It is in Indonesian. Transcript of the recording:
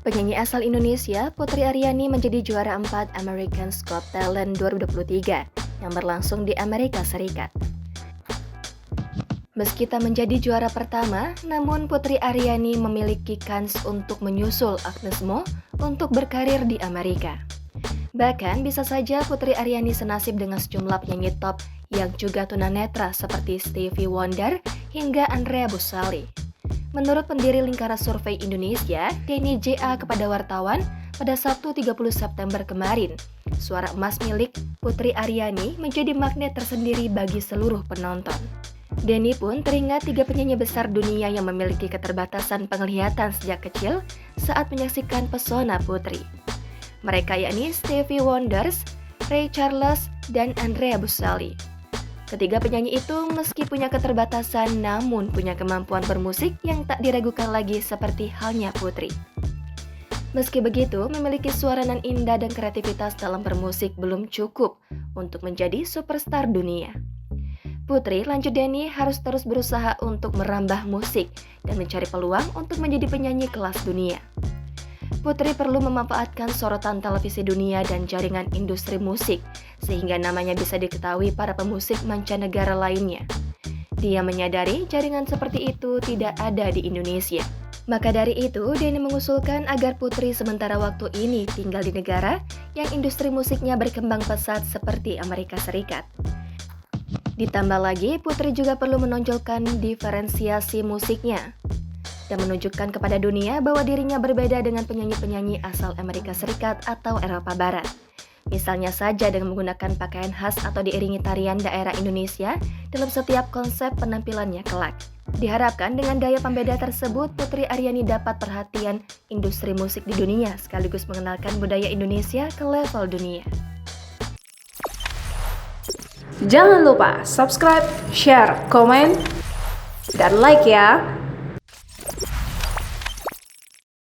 Penyanyi asal Indonesia, Putri Aryani menjadi juara 4 America's Got Talent 2023 yang berlangsung di Amerika Serikat. Meski tak menjadi juara pertama, namun Putri Aryani memiliki kans untuk menyusul Agnes Mo untuk berkarir di Amerika. Bahkan bisa saja Putri Aryani senasib dengan sejumlah penyanyi top yang juga tunanetra seperti Stevie Wonder hingga Andrea Bocelli. Menurut pendiri Lingkaran Survei Indonesia, Denny J.A. kepada wartawan pada Sabtu 30 September kemarin, suara emas milik Putri Aryani menjadi magnet tersendiri bagi seluruh penonton. Denny pun teringat 3 penyanyi besar dunia yang memiliki keterbatasan penglihatan sejak kecil saat menyaksikan pesona Putri. Mereka yakni Stevie Wonder, Ray Charles, dan Andrea Bocelli. Ketiga penyanyi itu meski punya keterbatasan namun punya kemampuan bermusik yang tak diragukan lagi seperti halnya Putri. Meski begitu, memiliki suara nan indah dan kreativitas dalam bermusik belum cukup untuk menjadi superstar dunia. Putri, lanjut Denny, harus terus berusaha untuk merambah musik dan mencari peluang untuk menjadi penyanyi kelas dunia. Putri perlu memanfaatkan sorotan televisi dunia dan jaringan industri musik, sehingga namanya bisa diketahui para pemusik mancanegara lainnya. Dia menyadari jaringan seperti itu tidak ada di Indonesia. Maka dari itu, Denny mengusulkan agar Putri sementara waktu ini tinggal di negara yang industri musiknya berkembang pesat seperti Amerika Serikat. Ditambah lagi, Putri juga perlu menonjolkan diferensiasi musiknya dan menunjukkan kepada dunia bahwa dirinya berbeda dengan penyanyi-penyanyi asal Amerika Serikat atau Eropa Barat. Misalnya saja dengan menggunakan pakaian khas atau diiringi tarian daerah Indonesia dalam setiap konsep penampilannya kelak. Diharapkan dengan daya pembeda tersebut, Putri Aryani dapat perhatian industri musik di dunia sekaligus mengenalkan budaya Indonesia ke level dunia. Jangan lupa subscribe, share, komen, dan like ya!